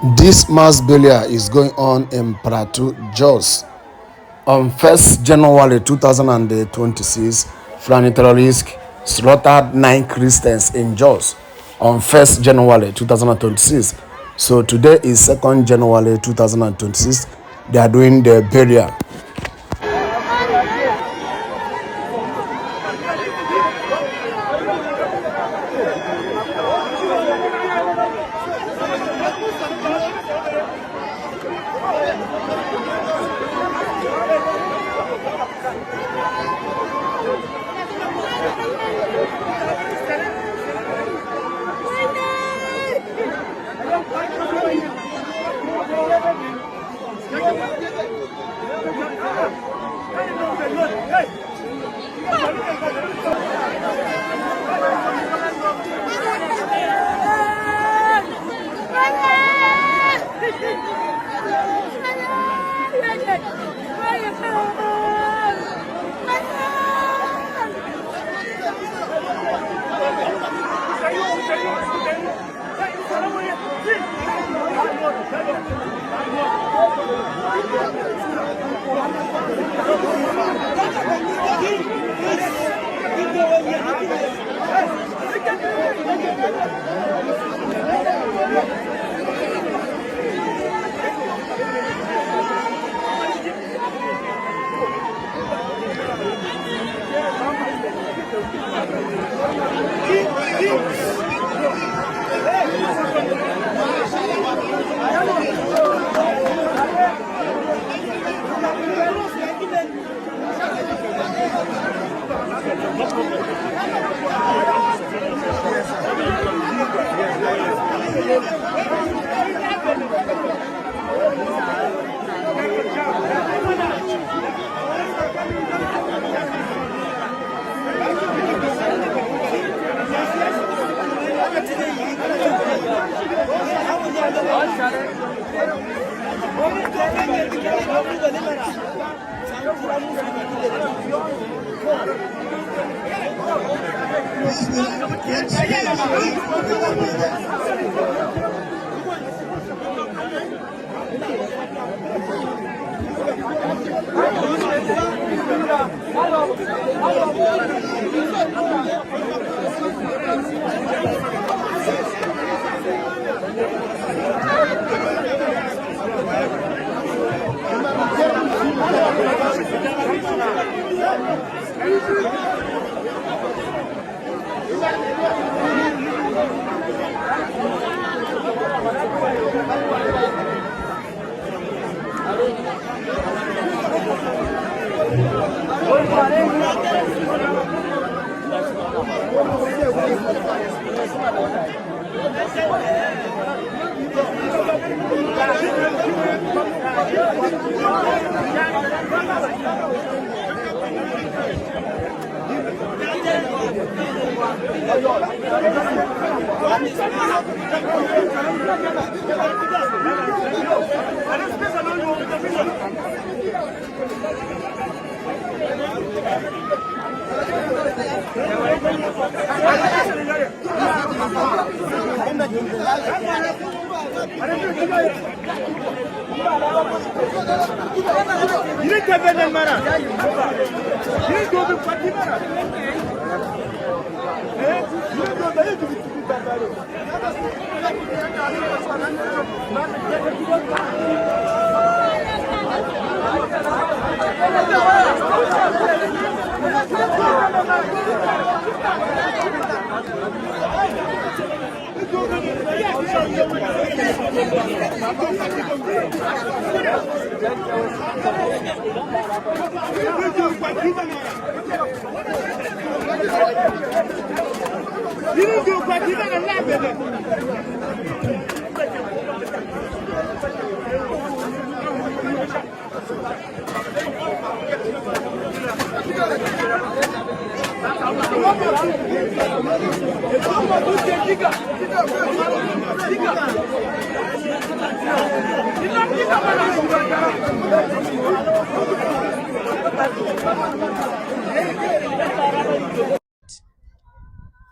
This mass burial is going on in Plateau, Jos. On 1st January 2026, Fulani terrorists slaughtered 9 Christians in Jos on 1st January 2026. So today is 2nd January 2026. They are doing the burial.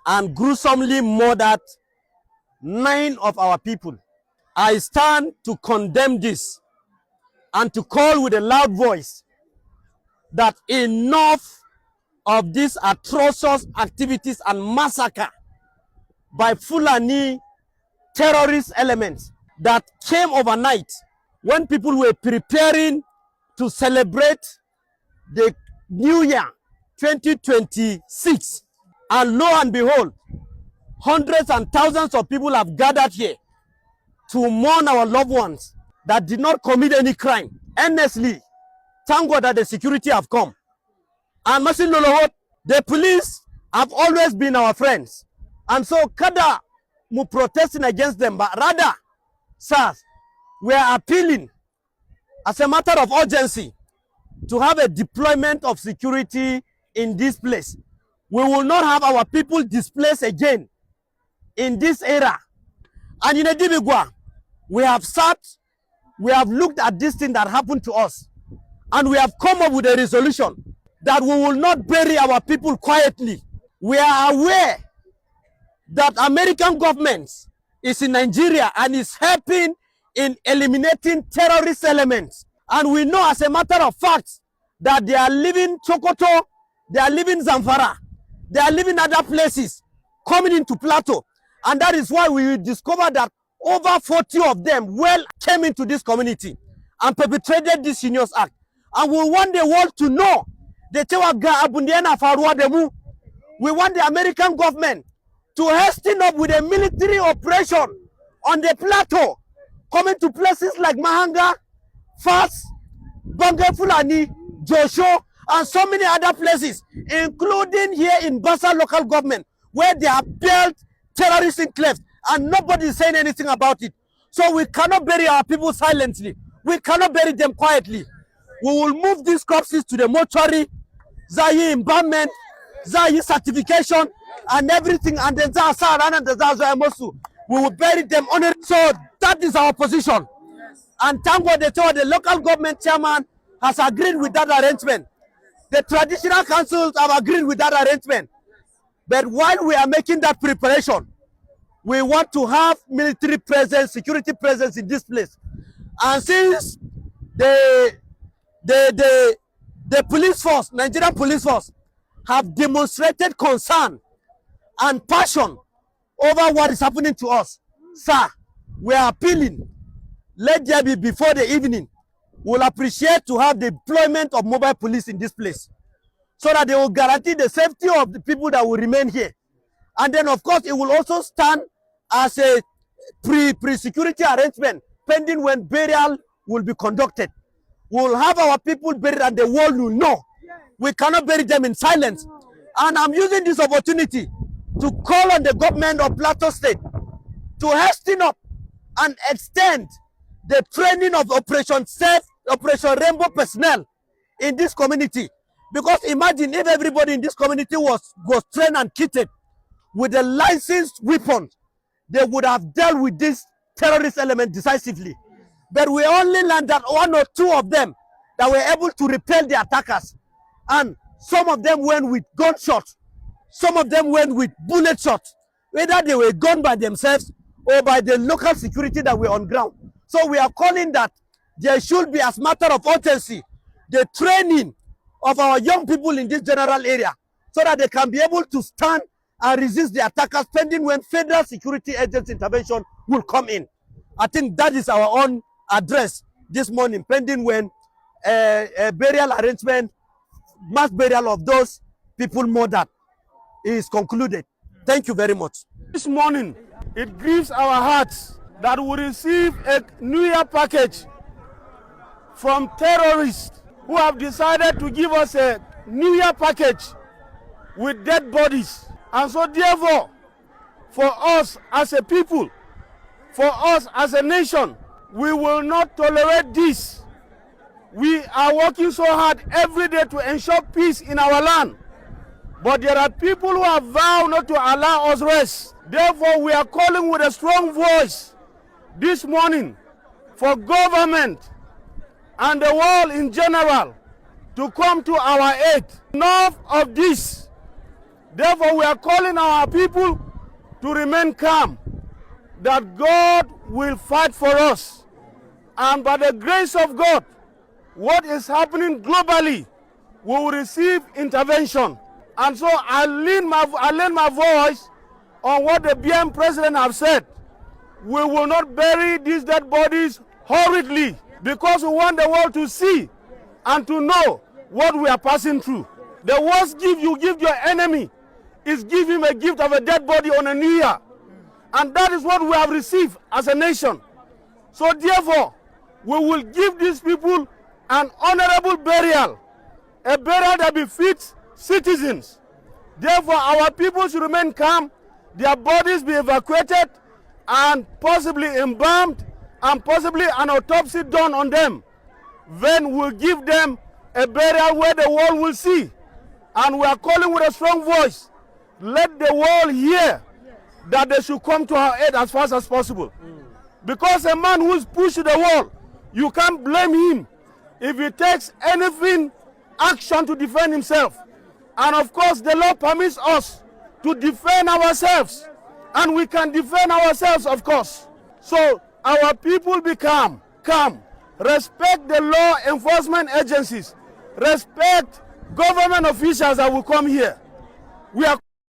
And gruesomely murdered 9 of our people I stand to condemn this and to call with a loud voice that enough of these atrocious activities and massacre by Fulani terrorist elements that came overnight when people were preparing to celebrate the New Year 2026. And lo and behold, hundreds and thousands of people have gathered here to mourn our loved ones that did not commit any crime. Honestly, thank God that the security have come. And Masin Lolo, the police have always been our friends. And so, kada mu protesting against them, but rather, sirs, we are appealing as a matter of urgency to have a deployment of security in this place. We will not have our people displaced again in this era. And in Edibigwa, we have sat, we have looked at this thing that happened to us, and we have come up with a resolution that we will not bury our people quietly. We are aware that American government is in Nigeria and is helping in eliminating terrorist elements. And we know as a matter of fact that they are leaving Chokoto, they are leaving Zamfara, they are leaving other places, coming into Plateau. And that is why we discovered that over 40 of them came into this community and perpetrated this heinous act. And we want the world to know we want the American government to hasten up with a military operation on the Plateau, coming to places like Mahanga, Fas, Bange Fulani, Josho, and so many other places, including here in Bassa local government, where they have built terrorist enclaves, and nobody is saying anything about it. So we cannot bury our people silently. We cannot bury them quietly. We will move these corpses to the mortuary, Zayi embalmment, Zayi certification, and everything, and then we will bury them on it. So that is our position. And thank God the local government chairman has agreed with that arrangement. The traditional councils have agreed with that arrangement. But while we are making that preparation, we want to have military presence, security presence in this place. And since the police force, Nigerian police force, have demonstrated concern and passion over what is happening to us, sir, we are appealing. Let there be before the evening. We'll appreciate to have the deployment of mobile police in this place, so that they will guarantee the safety of the people that will remain here. And then, of course, it will also stand as a pre-security arrangement, pending when burial will be conducted. We will have our people buried, and the world will know. We cannot bury them in silence. And I'm using this opportunity to call on the government of Plateau State to hasten up and extend the training of Operation Rainbow personnel in this community. Because imagine if everybody in this community was trained and kitted with a licensed weapon, they would have dealt with this terrorist element decisively. But we only learned that one or two of them that were able to repel the attackers. And some of them went with gunshots. Some of them went with bullet shots. Whether they were gunned by themselves or by the local security that were on ground. So we are calling that there should be, as matter of urgency, the training of our young people in this general area, so that they can be able to stand and resist the attackers, pending when federal security agents intervention will come in. I think that is our own address this morning, pending when a burial arrangement, mass burial of those people murdered is concluded. Thank you very much. This morning, it grieves our hearts that we receive a New Year package from terrorists who have decided to give us a New Year package with dead bodies. And so therefore, for us as a people, for us as a nation, we will not tolerate this. We are working so hard every day to ensure peace in our land. But there are people who have vowed not to allow us rest. Therefore, we are calling with a strong voice this morning for government and the world in general to come to our aid. Enough of this. Therefore, we are calling our people to remain calm. that God will fight for us. And by the grace of God, what is happening globally will receive intervention. And so I lend my voice on what the BM president have said. We will not bury these dead bodies hurriedly because we want the world to see and to know what we are passing through. The worst gift you give your enemy is give him a gift of a dead body on a new year. And that is what we have received as a nation. So therefore, we will give these people an honorable burial, a burial that befits citizens. Therefore, our people should remain calm, their bodies be evacuated and possibly embalmed and possibly an autopsy done on them. Then we'll give them a burial where the world will see. And we are calling with a strong voice, let the world hear that they should come to our aid as fast as possible. Because a man who is pushed to the wall, you can't blame him if he takes anything action to defend himself. And of course, the law permits us to defend ourselves. And we can defend ourselves, of course. So our people be calm. Respect the law enforcement agencies. Respect government officials that will come here. We are